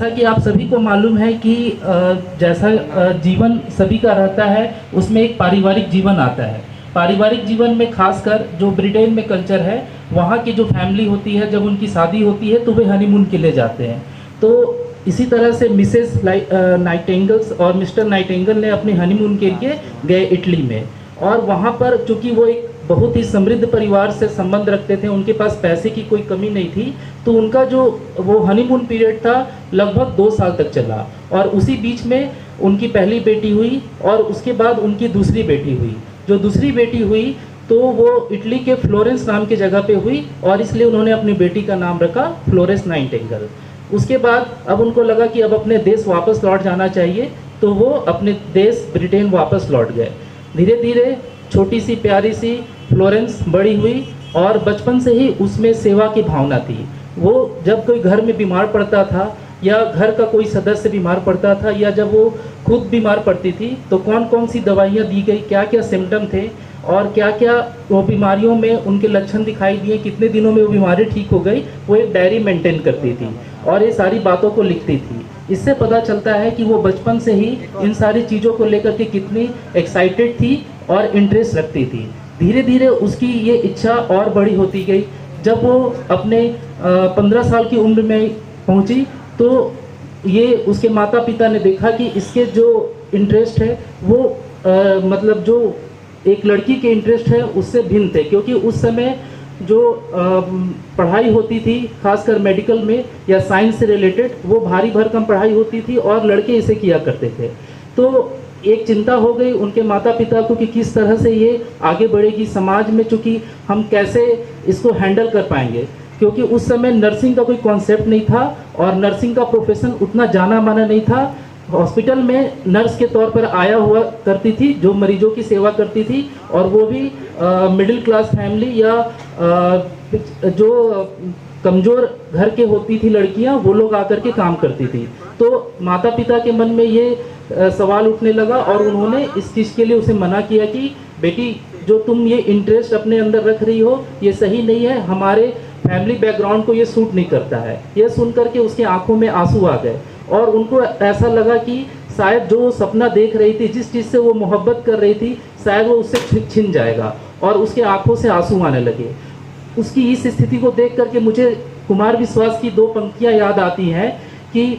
जैसा कि आप सभी को मालूम है कि जैसा जीवन सभी का रहता है उसमें एक पारिवारिक जीवन आता है। पारिवारिक जीवन में खासकर जो ब्रिटेन में कल्चर है, वहाँ की जो फैमिली होती है जब उनकी शादी होती है तो वे हनीमून के लिए जाते हैं। तो इसी तरह से मिसेस नाइटिंगेल्स और मिस्टर नाइटिंगेल ने अपने हनीमून के लिए गए इटली में, और वहाँ पर चूँकि वो एक बहुत ही समृद्ध परिवार से संबंध रखते थे, उनके पास पैसे की कोई कमी नहीं थी, तो उनका जो वो हनीमून पीरियड था लगभग 2 साल तक चला। और उसी बीच में उनकी पहली बेटी हुई और उसके बाद उनकी दूसरी बेटी हुई। जो दूसरी बेटी हुई तो वो इटली के फ्लोरेंस नाम की जगह पे हुई, और इसलिए उन्होंने अपनी बेटी का नाम रखा फ्लोरेंस नाइटिंगेल। उसके बाद अब उनको लगा कि अब अपने देश वापस लौट जाना चाहिए, तो वो अपने देश ब्रिटेन वापस लौट गए। धीरे धीरे छोटी सी प्यारी सी फ्लोरेंस बड़ी हुई, और बचपन से ही उसमें सेवा की भावना थी। वो जब कोई घर में बीमार पड़ता था या घर का कोई सदस्य बीमार पड़ता था या जब वो खुद बीमार पड़ती थी, तो कौन कौन सी दवाइयाँ दी गई, क्या क्या सिम्टम थे और क्या क्या वो बीमारियों में उनके लक्षण दिखाई दिए, कितने दिनों में वो बीमारी ठीक हो गई, वो एक डायरी मेंटेन करती थी और ये सारी बातों को लिखती थी। इससे पता चलता है कि वो बचपन से ही इन सारी चीज़ों को लेकर के कितनी एक्साइटेड थी और इंटरेस्ट रखती थी। धीरे धीरे उसकी ये इच्छा और बड़ी होती गई। जब वो अपने 15 साल की उम्र में पहुंची तो ये उसके माता पिता ने देखा कि इसके जो इंटरेस्ट है वो मतलब जो एक लड़की के इंटरेस्ट है उससे भिन्न थे, क्योंकि उस समय जो पढ़ाई होती थी खासकर मेडिकल में या साइंस से रिलेटेड, वो भारी भरकम पढ़ाई होती थी और लड़के इसे किया करते थे। तो एक चिंता हो गई उनके माता पिता को कि किस तरह से ये आगे बढ़ेगी समाज में, चूँकि हम कैसे इसको हैंडल कर पाएंगे, क्योंकि उस समय नर्सिंग का कोई कॉन्सेप्ट नहीं था और नर्सिंग का प्रोफेशन उतना जाना माना नहीं था। हॉस्पिटल में नर्स के तौर पर आया हुआ करती थी जो मरीजों की सेवा करती थी, और वो भी मिडिल क्लास फैमिली या जो कमज़ोर घर के होती थी लड़कियां, वो लोग आकर के काम करती थी। तो माता पिता के मन में ये सवाल उठने लगा और उन्होंने इस चीज़ के लिए उसे मना किया कि बेटी जो तुम ये इंटरेस्ट अपने अंदर रख रही हो ये सही नहीं है, हमारे फैमिली बैकग्राउंड को ये सूट नहीं करता है। यह सुन करके उसकी आंखों में आंसू आ गए और उनको ऐसा लगा कि शायद जो वो सपना देख रही थी, जिस चीज़ से वो मोहब्बत कर रही थी, शायद वो उससे छिन जाएगा, और उसके आंखों से आंसू आने लगे। उसकी इस स्थिति को देख करके मुझे कुमार विश्वास की 2 पंक्तियां याद आती हैं कि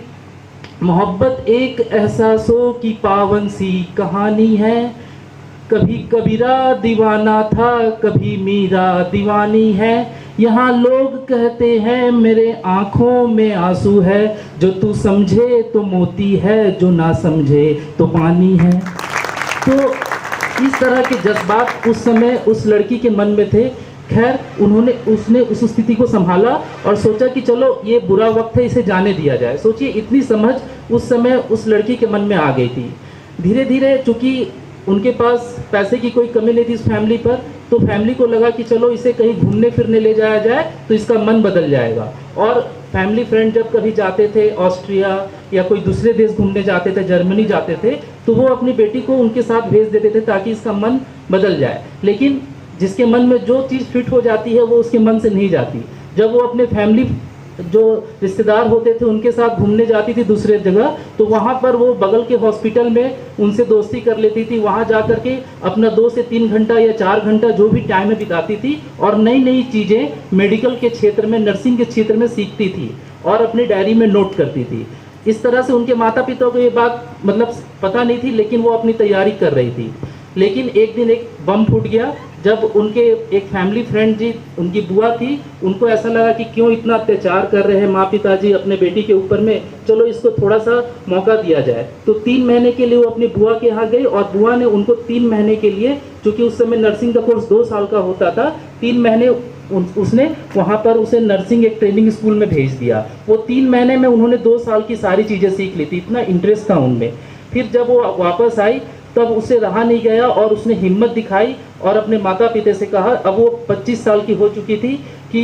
मोहब्बत एक एहसासों की पावन सी कहानी है, कभी कबीरा दीवाना था कभी मीरा दीवानी है, यहाँ लोग कहते हैं मेरे आँखों में आंसू है, जो तू समझे तो मोती है, जो ना समझे तो पानी है। तो इस तरह के जज्बात उस समय उस लड़की के मन में थे। खैर उसने उस स्थिति को संभाला और सोचा कि चलो ये बुरा वक्त है, इसे जाने दिया जाए। सोचिए इतनी समझ उस समय उस लड़की के मन में आ गई थी। धीरे धीरे चूँकि उनके पास पैसे की कोई कमी नहीं थी इस फैमिली पर, तो फैमिली को लगा कि चलो इसे कहीं घूमने फिरने ले जाया जाए तो इसका मन बदल जाएगा। और फैमिली फ्रेंड जब कभी जाते थे ऑस्ट्रिया या कोई दूसरे देश घूमने जाते थे, जर्मनी जाते थे, तो वो अपनी बेटी को उनके साथ भेज देते थे ताकि इसका मन बदल जाए। लेकिन जिसके मन में जो चीज़ फिट हो जाती है वो उसके मन से नहीं जाती। जब वो अपने फैमिली जो रिश्तेदार होते थे उनके साथ घूमने जाती थी दूसरे जगह, तो वहाँ पर वो बगल के हॉस्पिटल में उनसे दोस्ती कर लेती थी। वहाँ जा कर के अपना 2 से 3 घंटा या 4 घंटा जो भी टाइम में बिताती थी और नई नई चीज़ें मेडिकल के क्षेत्र में, नर्सिंग के क्षेत्र में सीखती थी और अपनी डायरी में नोट करती थी। इस तरह से उनके माता पिता को ये बात मतलब पता नहीं थी, लेकिन वो अपनी तैयारी कर रही थी। लेकिन एक दिन एक बम फूट गया जब उनके एक फैमिली फ्रेंड जी, उनकी बुआ थी, उनको ऐसा लगा कि क्यों इतना अत्याचार कर रहे हैं माँ पिताजी अपने बेटी के ऊपर में, चलो इसको थोड़ा सा मौका दिया जाए। तो 3 महीने के लिए वो अपनी बुआ के यहाँ गई और बुआ ने उनको 3 महीने के लिए, चूँकि उस समय नर्सिंग का कोर्स 2 साल का होता था, 3 महीने उसने वहाँ पर उसे नर्सिंग एक ट्रेनिंग स्कूल में भेज दिया। वो 3 महीने में उन्होंने 2 साल की सारी चीज़ें सीख ली थी, इतना इंटरेस्ट था उनमें। फिर जब वो वापस आई तब उसे रहा नहीं गया और उसने हिम्मत दिखाई और अपने माता पिता से कहा, अब वो 25 साल की हो चुकी थी, कि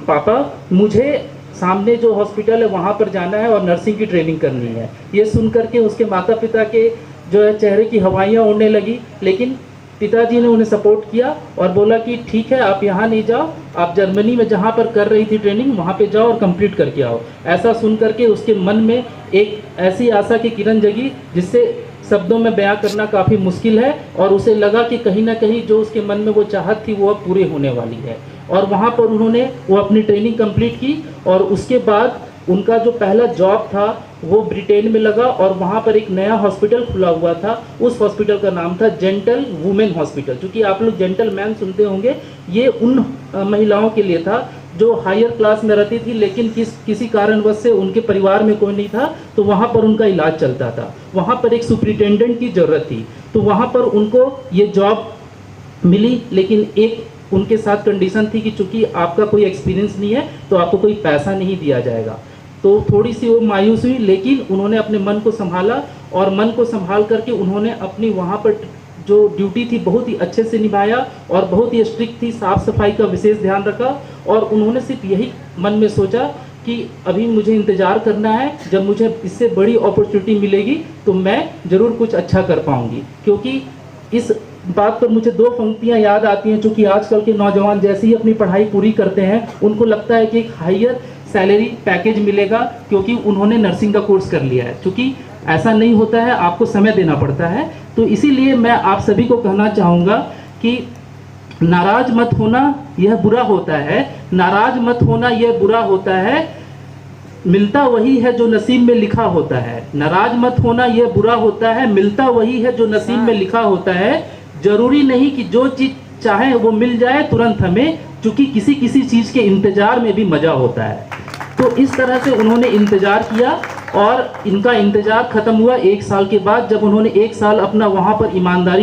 पापा मुझे सामने जो हॉस्पिटल है वहाँ पर जाना है और नर्सिंग की ट्रेनिंग करनी है। ये सुन करके उसके माता पिता के जो है चेहरे की हवाइयाँ उड़ने लगी, लेकिन पिताजी ने उन्हें सपोर्ट किया और बोला कि ठीक है, आप यहाँ नहीं जाओ, आप जर्मनी में जहाँ पर कर रही थी ट्रेनिंग वहाँ पे जाओ और कंप्लीट करके आओ। ऐसा सुन करके उसके मन में एक ऐसी आशा की किरण जगी जिससे शब्दों में बयां करना काफ़ी मुश्किल है, और उसे लगा कि कहीं ना कहीं जो उसके मन में वो चाहत थी वो अब पूरी होने वाली है। और वहाँ पर उन्होंने वो अपनी ट्रेनिंग कंप्लीट की और उसके बाद उनका जो पहला जॉब था वो ब्रिटेन में लगा और वहाँ पर एक नया हॉस्पिटल खुला हुआ था। उस हॉस्पिटल का नाम था जेंटल वुमेन हॉस्पिटल। चूँकि आप लोग जेंटल मैन सुनते होंगे, ये उन महिलाओं के लिए था जो हायर क्लास में रहती थी लेकिन किसी कारणवश से उनके परिवार में कोई नहीं था, तो वहाँ पर उनका इलाज चलता था। वहाँ पर एक सुपरिटेंडेंट की ज़रूरत थी, तो वहाँ पर उनको ये जॉब मिली, लेकिन एक उनके साथ कंडीशन थी कि चूँकि आपका कोई एक्सपीरियंस नहीं है तो आपको कोई पैसा नहीं दिया जाएगा। तो थोड़ी सी वो मायूस हुई, लेकिन उन्होंने अपने मन को संभाला और मन को संभाल करके उन्होंने अपनी वहाँ पर जो ड्यूटी थी बहुत ही अच्छे से निभाया और बहुत ही स्ट्रिक्ट थी, साफ़ सफाई का विशेष ध्यान रखा। और उन्होंने सिर्फ यही मन में सोचा कि अभी मुझे इंतज़ार करना है, जब मुझे इससे बड़ी अपॉर्चुनिटी मिलेगी तो मैं ज़रूर कुछ अच्छा कर पाऊँगी। क्योंकि इस बात पर मुझे दो पंक्तियाँ याद आती हैं, चूँकि आजकल के नौजवान जैसे ही अपनी पढ़ाई पूरी करते हैं उनको लगता है कि एक हायर सैलरी पैकेज मिलेगा क्योंकि उन्होंने नर्सिंग का कोर्स कर लिया है। चूँकि ऐसा नहीं होता है, आपको समय देना पड़ता है। तो इसीलिए मैं आप सभी को कहना चाहूँगा कि नाराज मत होना, यह बुरा होता है। नाराज मत होना, यह बुरा होता है। मिलता वही है जो नसीब में लिखा होता है। नाराज मत होना, यह बुरा होता है। मिलता वही है जो नसीब में लिखा होता है। जरूरी नहीं कि जो चीज़ चाहे वो मिल जाए तुरंत हमें, क्योंकि किसी किसी चीज़ के इंतजार में भी मज़ा होता है। तो इस तरह से उन्होंने इंतजार किया और इनका इंतजार ख़त्म हुआ 1 साल के बाद, जब उन्होंने 1 साल अपना वहाँ पर ईमानदारी